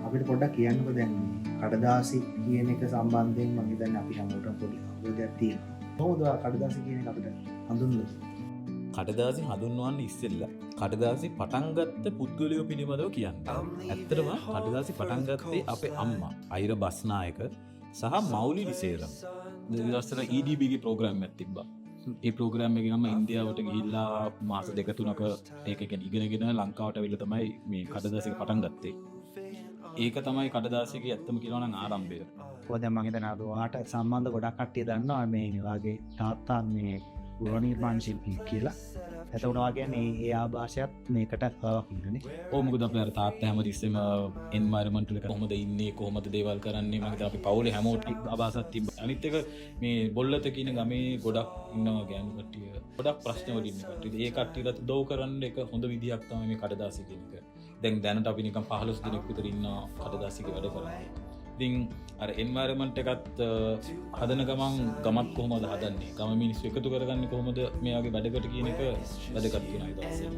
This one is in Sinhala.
අපිට පොඩ්ඩක් කියන්නකෝ දැන් කඩදාසි කියන එක සම්බන්ධයෙන් මම හිතන්නේ අපි හැමෝටම පොඩි අවබෝධයක් තියෙනවා. කොහොමද කඩදාසි කියන එක අපිට හඳුන්වන්නේ? කඩදාසි හඳුන්වන්න ඉස්සෙල්ලා කඩදාසි පටන් ගත්ත පුද්ගලයෝ පිළිබඳව කියන්න. ඇත්තටම කඩදාසි පටන් ගත්තේ අපේ අම්මා අයිර බස්නායක සහ මෞලි ලිසේරම්. දවස්වල EDB ගේ ප්‍රෝග්‍රෑම් එකක් තිබ්බා. ඒ ප්‍රෝග්‍රෑම් එකේ මම ඉන්දියාවට ගිහිල්ලා මාස දෙක තුනක ඒක ඉගෙනගෙන ලංකාවට ඇවිල්ලා තමයි මේ කඩදාසි පටන් ගත්තේ. ඒක තමයි කඩදාසියගේ ඇත්තම කියනවා නම් ආරම්භය. ඔය දැන් මම හිතනවා ඔයාට සම්බන්ධ ගොඩක් කට්ටිය දන්නවා මේ වාගේ තාත්තා මේ ගෘහ නිර්මාණ ශිල්පී කියලා. එතකොට ඔයා කියන්නේ ඒ ආభాෂයත් මේකට ආවකින්නේ. ඕ මොකද අපේ අර තාත්තා හැමතිස්සෙම එන්වයරන්මන්ට් එක කොහොමද ඉන්නේ කොහොමද දේවල් කරන්නේ මම හිතා අපි පවුලේ හැමෝටම ආభాෂයක් තිබ්බා. අනිත් එක මේ බොල්ලත කියන ගමේ ගොඩක් ඉන්නවා ගෑනු කට්ටිය. ගොඩක් ප්‍රශ්න වලින් ඉන්න කට්ටිය. ඒ කට්ටියට උදව් කරන්න එක හොඳ විදියක් තමයි මේ කඩදාසි කියන එක. දැන් දැනට අපි නිකන් 15 දිනක් විතර ඉන්නවා කඩදාසියක වැඩ කරන්නේ. ඉතින් අර එන්වයරන්මන්ට් එකත් හදන ගමන් ගමත් කොහොමද හදන්නේ? ගම මිනිස්සු එකතු කරගන්නේ කොහොමද මෙයාගේ වැඩකට කියන එක වැඩකට වෙනවා ඊට පස්සේ.